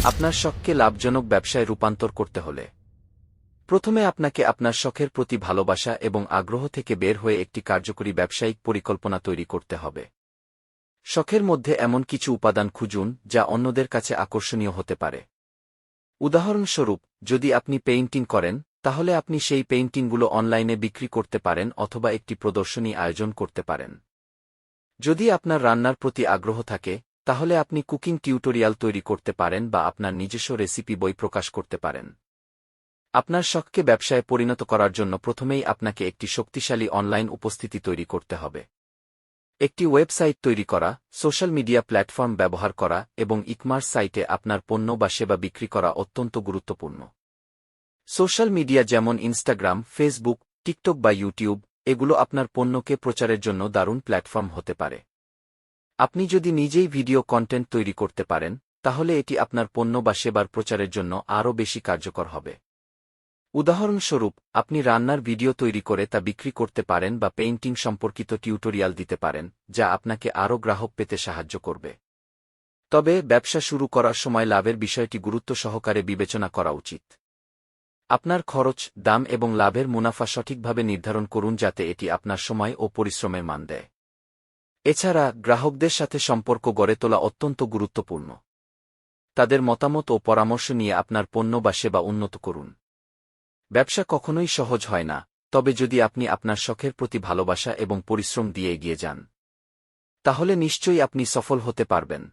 আপনার শখকে লাভজনক ব্যবসায় রূপান্তর করতে হলে প্রথমে আপনাকে আপনার শখের প্রতি ভালোবাসা এবং আগ্রহ থেকে বের হয়ে একটি কার্যকরী ব্যবসায়িক পরিকল্পনা তৈরি করতে হবে। শখের মধ্যে এমন কিছু উপাদান খুঁজুন যা অন্যদের কাছে আকর্ষণীয় হতে পারে। উদাহরণস্বরূপ, যদি আপনি পেইন্টিং করেন, তাহলে আপনি সেই পেইন্টিংগুলো অনলাইনে বিক্রি করতে পারেন অথবা একটি প্রদর্শনী আয়োজন করতে পারেন। যদি আপনার রান্নার প্রতি আগ্রহ থাকে, তাহলে আপনি কুকিং টিউটোরিয়াল তৈরি করতে পারেন বা আপনার নিজস্ব রেসিপি বই প্রকাশ করতে পারেন। আপনার শখকে ব্যবসায় পরিণত করার জন্য প্রথমেই আপনাকে একটি শক্তিশালী অনলাইন উপস্থিতি তৈরি করতে হবে। একটি ওয়েবসাইট তৈরি করা, সোশ্যাল মিডিয়া প্ল্যাটফর্ম ব্যবহার করা এবং ই-কমার্স সাইটে আপনার পণ্য বা সেবা বিক্রি করা অত্যন্ত গুরুত্বপূর্ণ। সোশ্যাল মিডিয়া যেমন ইনস্টাগ্রাম, ফেসবুক, টিকটক বা ইউটিউব, এগুলো আপনার পণ্যকে প্রচারের জন্য দারুণ প্ল্যাটফর্ম হতে পারে। আপনি যদি নিজেই ভিডিও কন্টেন্ট তৈরি করতে পারেন, তাহলে এটি আপনার পণ্য বা সেবার প্রচারের জন্য আরও বেশি কার্যকর হবে। উদাহরণস্বরূপ, আপনি রান্নার ভিডিও তৈরি করে তা বিক্রি করতে পারেন বা পেইন্টিং সম্পর্কিত টিউটোরিয়াল দিতে পারেন, যা আপনাকে আরও গ্রাহক পেতে সাহায্য করবে। তবে ব্যবসা শুরু করার সময় লাভের বিষয়টি গুরুত্ব সহকারে বিবেচনা করা উচিত। আপনার খরচ, দাম এবং লাভের মুনাফা সঠিকভাবে নির্ধারণ করুন যাতে এটি আপনার সময় ও পরিশ্রমের মান দেয়। এছাড়া গ্রাহকদের সাথে সম্পর্ক গড়ে তোলা অত্যন্ত গুরুত্বপূর্ণ। তাদের মতামত ও পরামর্শ নিয়ে আপনার পণ্য বা সেবা উন্নত করুন। ব্যবসা কখনোই সহজ হয় না, তবে যদি আপনি আপনার শখের প্রতি ভালোবাসা এবং পরিশ্রম দিয়ে এগিয়ে যান, তাহলে নিশ্চয়ই আপনি সফল হতে পারবেন।